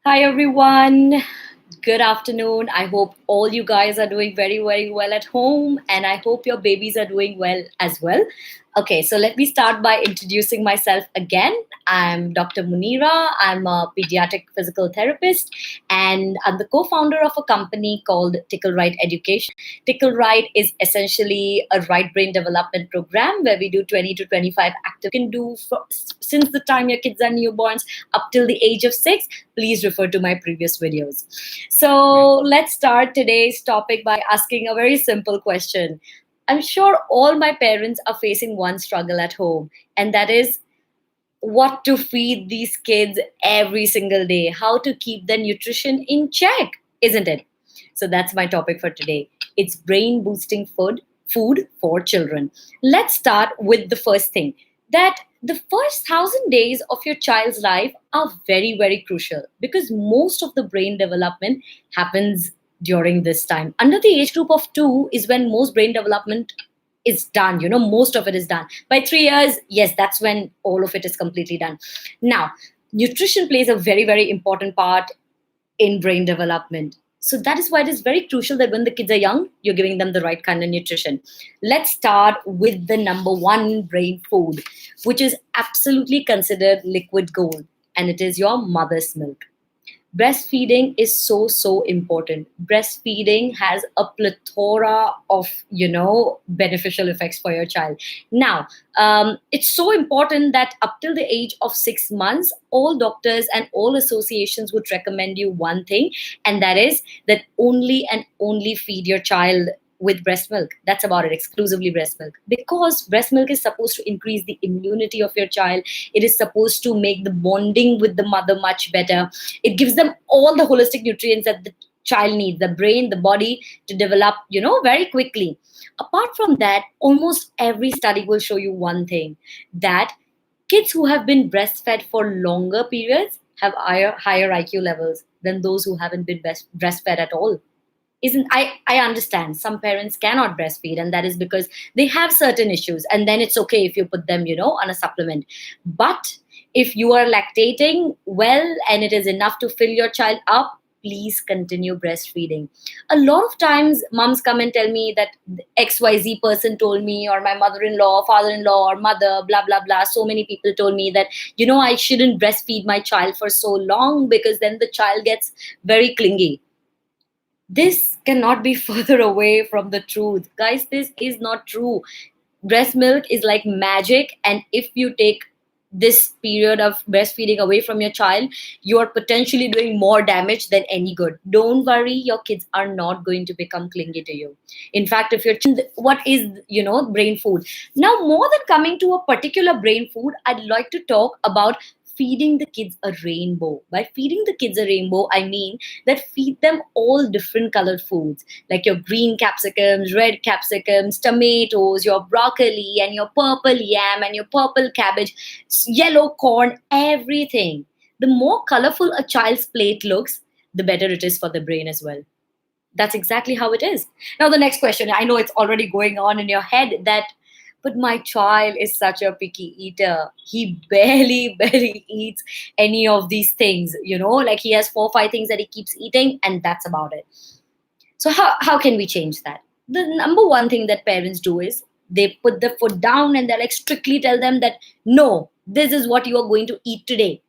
Hi everyone. Good afternoon. I hope all you guys are doing very, very well at home, and I hope your babies are doing well as well. Okay, so let me start by introducing myself again. I'm Dr. Munira. I'm a pediatric physical therapist, and I'm the co founder of a company called Tickle Right Education. Tickle Right is essentially a right brain development program where we do 20 to 25 active can do since the time your kids are newborns up till the age of 6. Please refer to my previous videos. So let's start today's topic by asking a very simple question. I'm sure all my parents are facing one struggle at home, and that is what to feed these kids every single day, how to keep their nutrition in check, isn't it? So that's my topic for today. It's brain boosting food for children. Let's start with the first thing that the first 1,000 days of your child's life are very, very crucial because most of the brain development happens during this time. Under the age group of 2 is when most brain development is done. Most of it is done. By 3 years, yes, that's when all of it is completely done. Now, nutrition plays a very, very important part in brain development. So that is why it is very crucial that when the kids are young, you're giving them the right kind of nutrition. Let's start with the number one brain food, which is absolutely considered liquid gold, and it is your mother's milk. Breastfeeding is so important. Breastfeeding has a plethora of beneficial effects for your child. Now, it's so important that up till the age of 6 months, all doctors and all associations would recommend you one thing, and that is that only and only feed your child with breast milk. That's about it, exclusively breast milk. Because breast milk is supposed to increase the immunity of your child. It is supposed to make the bonding with the mother much better. It gives them all the holistic nutrients that the child needs, the brain, the body, to develop, very quickly. Apart from that, almost every study will show you one thing, that kids who have been breastfed for longer periods have higher IQ levels than those who haven't been breastfed at all. Isn't I understand some parents cannot breastfeed, and that is because they have certain issues, and then it's okay if you put them, on a supplement. But if you are lactating well and it is enough to fill your child up, please continue breastfeeding. A lot of times moms come and tell me that XYZ person told me, or my mother-in-law, father-in-law, or mother, blah blah blah, so many people told me that I shouldn't breastfeed my child for so long because then the child gets very clingy. This cannot be further away from the truth. Guys, this is not true. Breast milk is like magic, and if you take this period of breastfeeding away from your child, you are potentially doing more damage than any good. Don't worry, your kids are not going to become clingy to you. In fact, if you're what is brain food. Now, more than coming to a particular brain food, I'd like to talk about feeding the kids a rainbow. By feeding the kids a rainbow, I mean that feed them all different colored foods, like your green capsicums, red capsicums, tomatoes, your broccoli, and your purple yam, and your purple cabbage, yellow corn, everything. The more colorful a child's plate looks, the better it is for the brain as well. That's exactly how it is. Now, the next question, I know it's already going on in your head that, but my child is such a picky eater. He barely, barely eats any of these things, like he has 4 or 5 things that he keeps eating, and that's about it. So, how can we change that? The number one thing that parents do is they put the foot down and they like strictly tell them that, no, this is what you are going to eat today.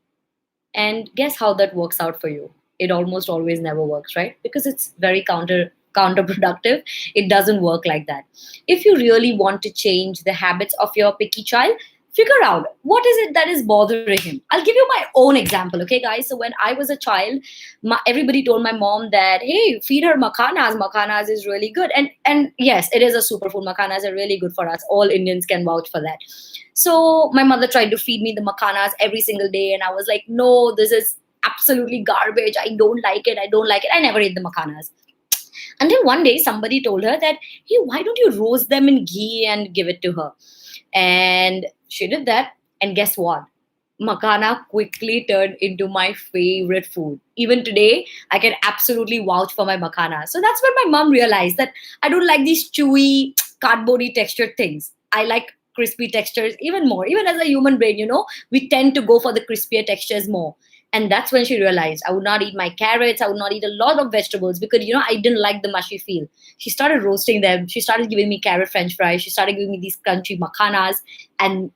And guess how that works out for you? It almost always never works, right? Because it's very counterproductive. It doesn't work like that. If you really want to change the habits of your picky child, figure out what is it that is bothering him. I'll give you my own example, okay, guys? So when I was a child, everybody told my mom that, hey, feed her makhanas. Makhanas is really good, and yes, it is a superfood. Makhanas are really good for us. All Indians can vouch for that. So my mother tried to feed me the makhanas every single day, and I was like, no, this is absolutely garbage. I don't like it. I don't like it. I never ate the makhanas. Until one day, somebody told her that, hey, why don't you roast them in ghee and give it to her? And she did that. And guess what? Makhana quickly turned into my favorite food. Even today, I can absolutely vouch for my makhana. So that's when my mom realized that I don't like these chewy, cardboardy textured things. I like crispy textures even more. Even as a human brain, we tend to go for the crispier textures more. And that's when she realized I would not eat my carrots, I would not eat a lot of vegetables because, I didn't like the mushy feel. She started roasting them. She started giving me carrot french fries. She started giving me these crunchy makhanas. And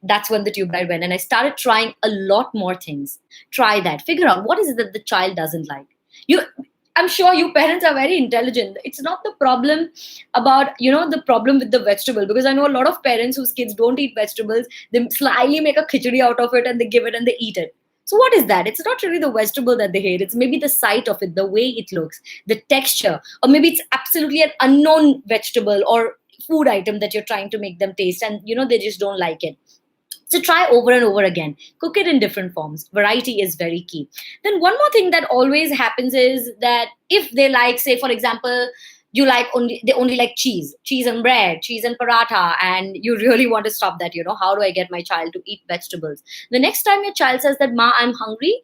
that's when the tube diet went. And I started trying a lot more things. Try that. Figure out what is it that the child doesn't like. You I'm sure you parents are very intelligent. It's not the problem about, the problem with the vegetable, because I know a lot of parents whose kids don't eat vegetables, they slyly make a khichdi out of it and they give it and they eat it. So what is that? It's not really the vegetable that they hate. It's maybe the sight of it, the way it looks, the texture, or maybe it's absolutely an unknown vegetable or food item that you're trying to make them taste, and they just don't like it. So try over and over again. Cook it in different forms. Variety is very key. Then one more thing that always happens is that if they like, say, for example, they only like cheese and bread, cheese and paratha, and you really want to stop that. How do I get my child to eat vegetables? The next time your child says that, "Ma, I'm hungry,"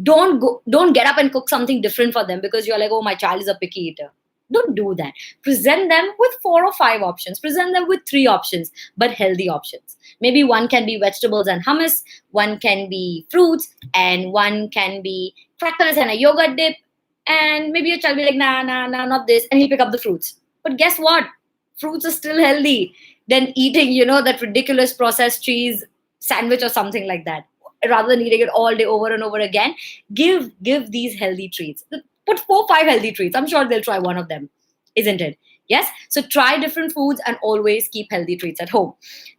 don't get up and cook something different for them because you're like, "Oh, my child is a picky eater." Don't do that. Present them with 4 or 5 options. Present them with 3 options, but healthy options. Maybe one can be vegetables and hummus, one can be fruits, and one can be crackers and a yogurt dip. And maybe your child will be like, "Nah, nah, nah, not this," and he'll pick up the fruits. But guess what? Fruits are still healthy than eating, that ridiculous processed cheese sandwich or something like that. Rather than eating it all day over and over again, give these healthy treats. Put 4 5 healthy treats. I'm sure they'll try one of them, isn't it? Yes. So try different foods and always keep healthy treats at home.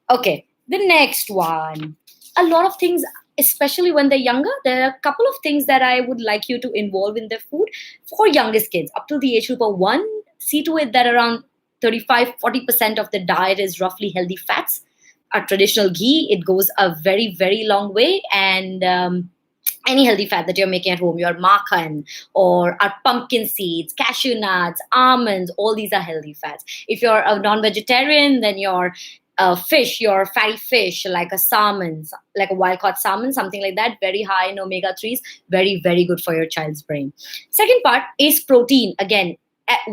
Okay. The next one. A lot of things, especially when they're younger, there are a couple of things that I would like you to involve in their food for youngest kids up to the age group of 1. See to it that around 35-40% of the diet is roughly healthy fats. Our traditional ghee, it goes a very, very long way. And any healthy fat that you're making at home, your makhan or our pumpkin seeds, cashew nuts, almonds, all these are healthy fats. If you're a non-vegetarian, then your fish, your fatty fish, like a salmon, like a wild caught salmon, something like that, very high in omega 3s, very, very good for your child's brain. Second part is protein. Again,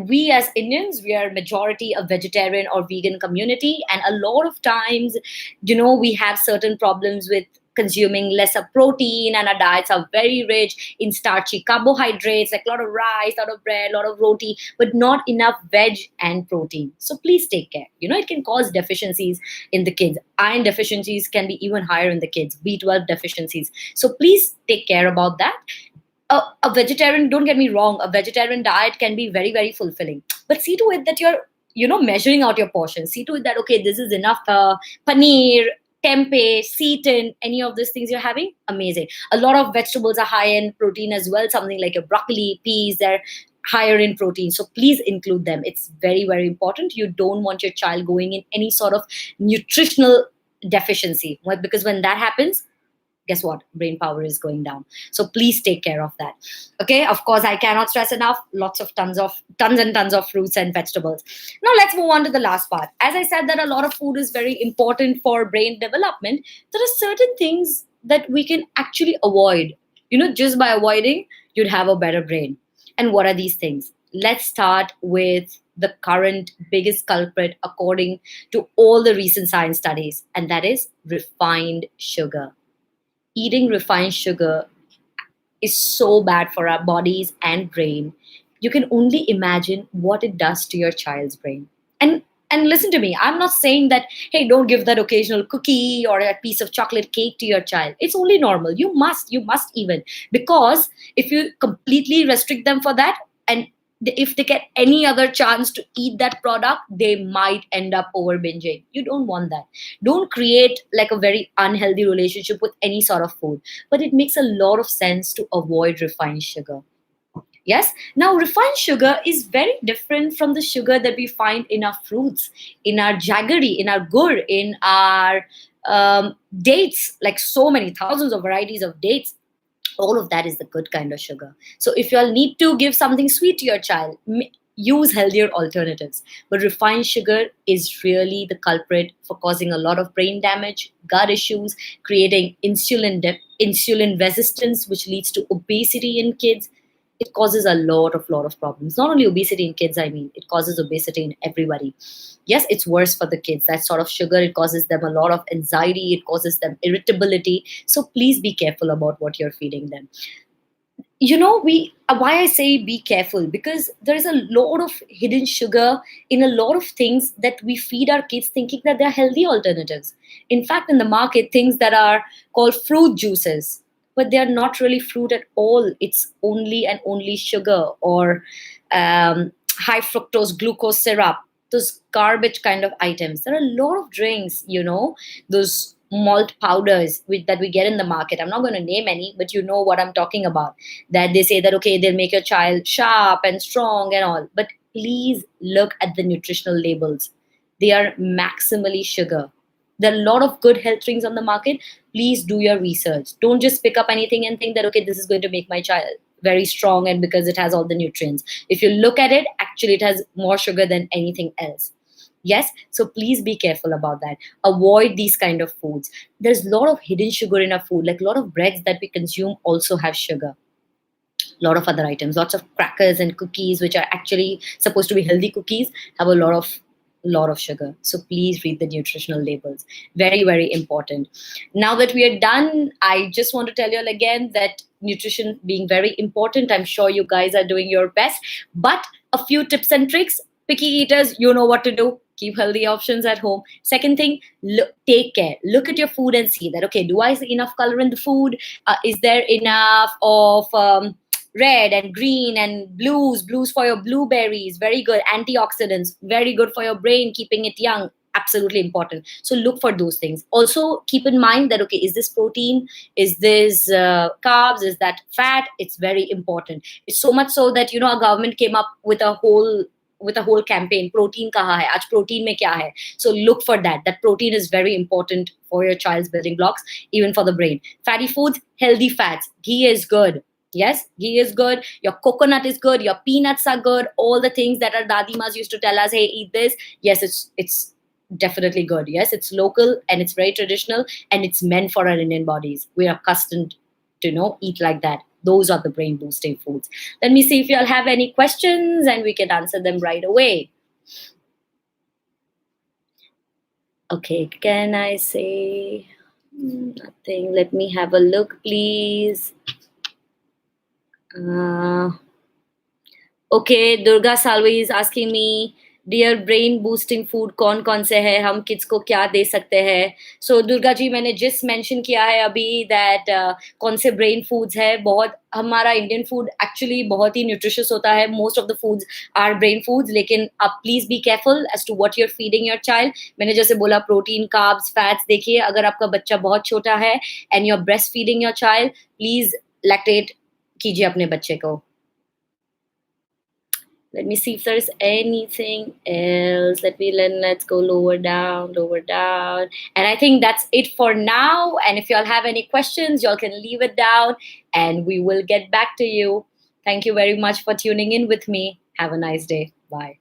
we as Indians, we are majority a vegetarian or vegan community, and a lot of times, we have certain problems with consuming lesser protein, and our diets are very rich in starchy carbohydrates, like a lot of rice, a lot of bread, a lot of roti, but not enough veg and protein. So please take care. It can cause deficiencies in the kids. Iron deficiencies can be even higher in the kids, B12 deficiencies. So please take care about that. A vegetarian, don't get me wrong, a vegetarian diet can be very, very fulfilling, but see to it that you're measuring out your portions. See to it that, okay, this is enough paneer, tempeh, seitan, any of these things you're having, amazing. A lot of vegetables are high in protein as well, something like your broccoli, peas, they're higher in protein, so please include them. It's very, very important. You don't want your child going in any sort of nutritional deficiency, because when that happens, guess what? Brain power is going down. So please take care of that. Okay. Of course, I cannot stress enough. Lots of tons and tons of fruits and vegetables. Now let's move on to the last part. As I said that a lot of food is very important for brain development, there are certain things that we can actually avoid. Just by avoiding, you'd have a better brain. And what are these things? Let's start with the current biggest culprit according to all the recent science studies, and that is refined sugar. Eating refined sugar is so bad for our bodies and brain. You can only imagine what it does to your child's brain. And listen to me, I'm not saying that, hey, don't give that occasional cookie or a piece of chocolate cake to your child. It's only normal. You must even, because if you completely restrict them for that, and if they get any other chance to eat that product, they might end up over binging. You don't want that. Don't create like a very unhealthy relationship with any sort of food. But it makes a lot of sense to avoid refined sugar. Yes. Now, refined sugar is very different from the sugar that we find in our fruits, in our jaggery, in our gur, in our dates, like so many thousands of varieties of dates. All of that is the good kind of sugar. So if you all need to give something sweet to your child, use healthier alternatives. But refined sugar is really the culprit for causing a lot of brain damage, gut issues, creating insulin resistance, which leads to obesity in kids. it causes a lot of problems. Not only obesity in kids, I mean, it causes obesity in everybody. Yes, it's worse for the kids. That sort of sugar, it causes them a lot of anxiety, it causes them irritability. So please be careful about what you're feeding them. We why I say be careful, because there is a lot of hidden sugar in a lot of things that we feed our kids thinking that they're healthy alternatives. In fact, in the market, things that are called fruit juices, but they are not really fruit at all. It's only and only sugar, or high fructose glucose syrup, those garbage kind of items. There are a lot of drinks, those malt powders that we get in the market. I'm not going to name any, but you know what I'm talking about. That they say that, okay, they'll make your child sharp and strong and all. But please look at the nutritional labels. They are maximally sugar. There are a lot of good health drinks on the market. Please do your research. Don't just pick up anything and think that, okay, this is going to make my child very strong and because it has all the nutrients. If you look at it, actually, it has more sugar than anything else. Yes, so please be careful about that. Avoid these kind of foods. There's a lot of hidden sugar in our food, like a lot of breads that we consume also have sugar. A lot of other items, lots of crackers and cookies, which are actually supposed to be healthy cookies, have a lot of sugar. So please read the nutritional labels. Very, very important. Now that we are done, I just want to tell you all again that nutrition being very important. I'm sure you guys are doing your best, but a few tips and tricks. Picky eaters, you know what to do. Keep healthy options at home. Second thing, take care. Look at your food and see that, okay, do I see enough color in the food? Is there enough of red and green and blues for your blueberries? Very good. Antioxidants, very good for your brain, keeping it young. Absolutely important. So look for those things. Also keep in mind that, okay, is this protein? Is this carbs? Is that fat? It's very important. It's so much so that, our government came up with a whole campaign, protein kaha hai, aaj protein mein kya hai. So look for that protein is very important for your child's building blocks, even for the brain. Fatty foods, healthy fats. Ghee is good. Yes, ghee is good. Your coconut is good. Your peanuts are good. All the things that our dadimas used to tell us, hey, eat this. Yes, it's definitely good. Yes, it's local and it's very traditional and it's meant for our Indian bodies. We are accustomed to eat like that. Those are the brain boosting foods. Let me see if you all have any questions and we can answer them right away. Okay, can I say nothing? Let me have a look, please. Okay, Durga Salvi is asking me, dear brain boosting food कौन कौन से है, हम kids को क्या दे सकते हैं. सो दुर्गा जी, मैंने जिस मेंशन किया है अभी दैट कौन से ब्रेन फूड्स है, बहुत हमारा इंडियन फूड एक्चुअली बहुत ही न्यूट्रिशियस होता है. Most of the foods are brain foods, लेकिन आप please be careful as to what you are feeding your child. मैंने जैसे बोला, प्रोटीन, कार्ब्स, फैट्स. देखिए, अगर आपका बच्चा बहुत छोटा है and you are breast feeding your child, please lactate कीजिए अपने बच्चे को. Let me see if there's anything else. Let's go lower down. And I think that's it for now. And if y'all have any questions, y'all can leave it down and we will get back to you. Thank you very much for tuning in with me. Have a nice day. Bye.